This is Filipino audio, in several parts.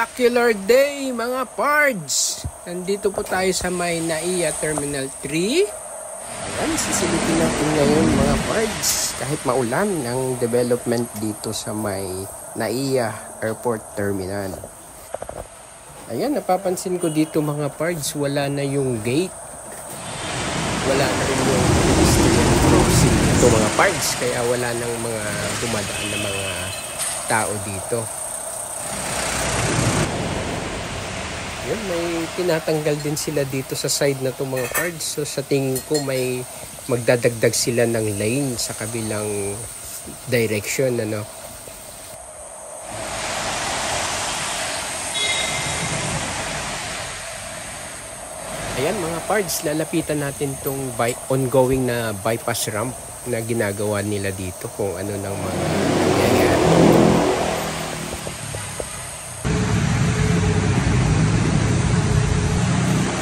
spectacular day mga pards. Nandito po tayo sa may NAIA Terminal 3. Ayan, sisilipin natin ngayon mga pards. Kahit maulan ang development dito sa may NAIA Airport Terminal. Ayan, napapansin ko dito mga pards, wala na yung gate. Wala na rin yung pedestrian crossing dito mga pards. Kaya wala nang mga dumadaan na mga tao dito. Yun, may tinatanggal din sila dito sa side na to mga pards. So sa tingin ko may magdadagdag sila ng lane sa kabilang direction, ano. Ayan mga pards, lalapitan natin tong ongoing na bypass ramp na ginagawa nila dito, kung ano nang mga nangyayari.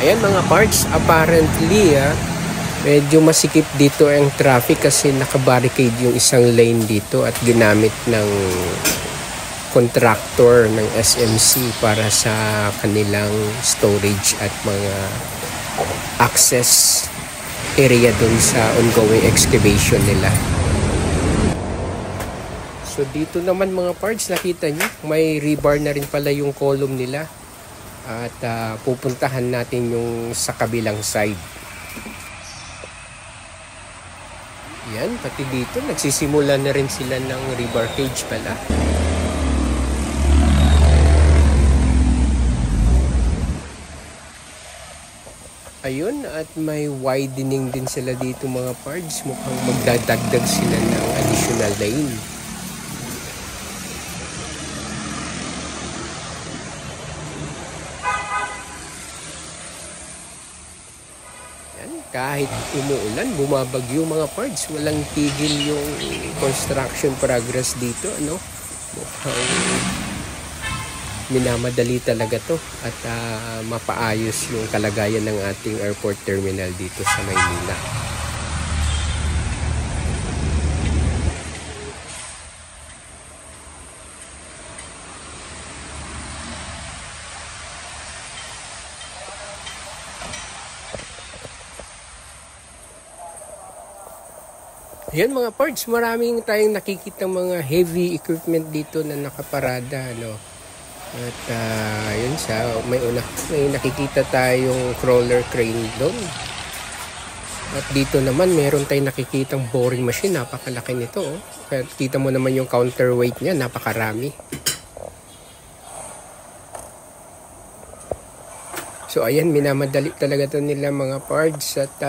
Ayan mga pards, apparently medyo masikip dito ang traffic kasi nakabarricade yung isang lane dito at ginamit ng contractor ng SMC para sa kanilang storage at mga access area dun sa ongoing excavation nila. So dito naman mga pards, nakita nyo may rebar na rin pala yung column nila. At pupuntahan natin yung sa kabilang side. Yan, pati dito nagsisimula na rin sila ng rebar cage pala. Ayun, at may widening din sila dito mga pards. Mukhang magdadagdag sila ng additional lane. Kahit umuulan, bumabagyo mga pards, walang tigil yung construction progress dito, ano? Mukhang minamadali talaga to at mapaayos yung kalagayan ng ating airport terminal dito sa Maynila. Ayan mga pards, maraming tayong nakikita mga heavy equipment dito na nakaparada, no? At yun siya, may nakikita tayong crawler crane doon. At dito naman meron tayong nakikitang boring machine, napakalaki nito, oh. Kaya kita mo naman yung counterweight niya, napakarami. So ayan, minamadali talaga to nila mga pards at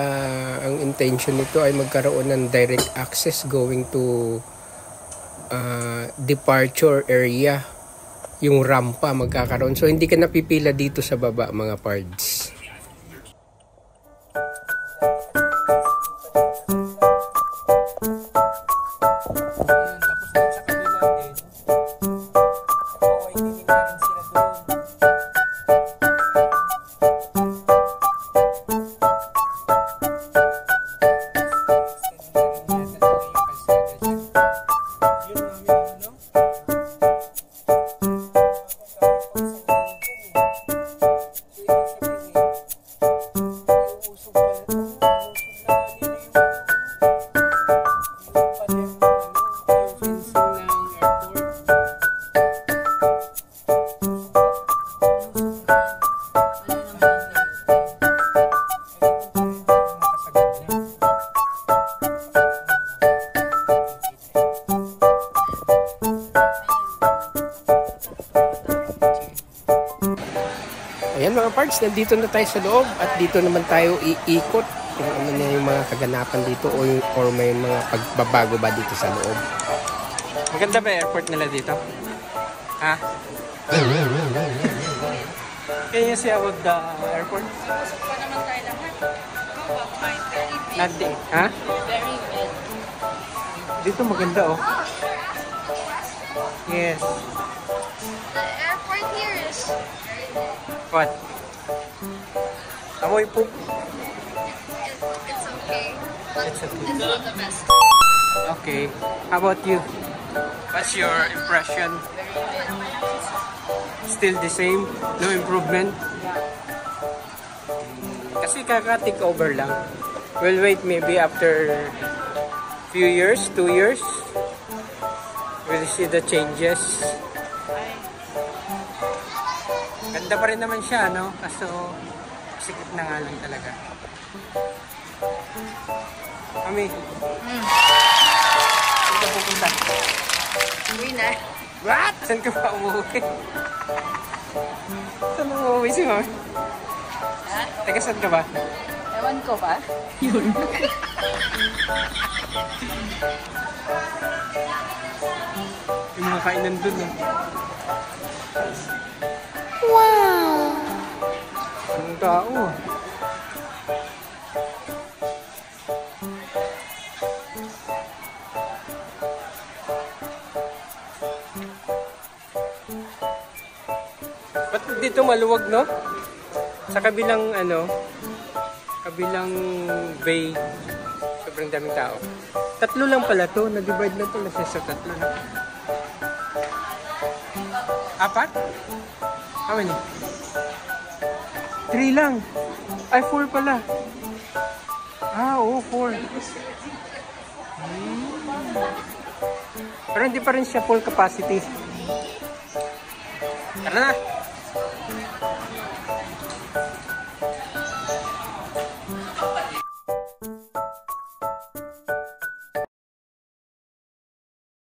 ang intention nito ay magkaroon ng direct access going to departure area. Yung rampa magkakaroon. So hindi ka napipila dito sa baba mga pards. Ayan mga pards, nandito na tayo sa loob at dito naman tayo iikot kung ano na yung mga kaganapan dito or may mga pagbabago ba dito sa loob. Maganda ba airport nila dito? Ha? Can you see about the airport? Pasok pa naman tayo lahat. Nandi. Ha? Very good. Dito maganda oh. Yes. The airport here is very good. What? Amoy po. It's okay. But It's okay. it's not the best. Okay. How about you? What's your impression? Very good. Still the same? No improvement? Kasi kaka-take over lang. We'll wait maybe after few years, 2 years. We'll see the changes. Ganda pa rin naman siya, no? Kaso, sikip na nga lang talaga. Mami. Saan ka pupunta? Uwi na. What? Saan ka pa umuwi? Saan umuwi si Mami? Ha? Teka, saan ka ba? Ewan ko ba? Yun. Yung mga kainan dun, eh. Wow! Ang tao. Ba't dito maluwag, no? Sa kabilang, kabilang bay, sobrang daming tao. 3 lang pala to. Na-divide na pala siya sa 3 na. 4? How many? 3 lang. Ay, 4 pala. Ah, oo, 4. Pero hindi pa rin siya full capacity. Tara na!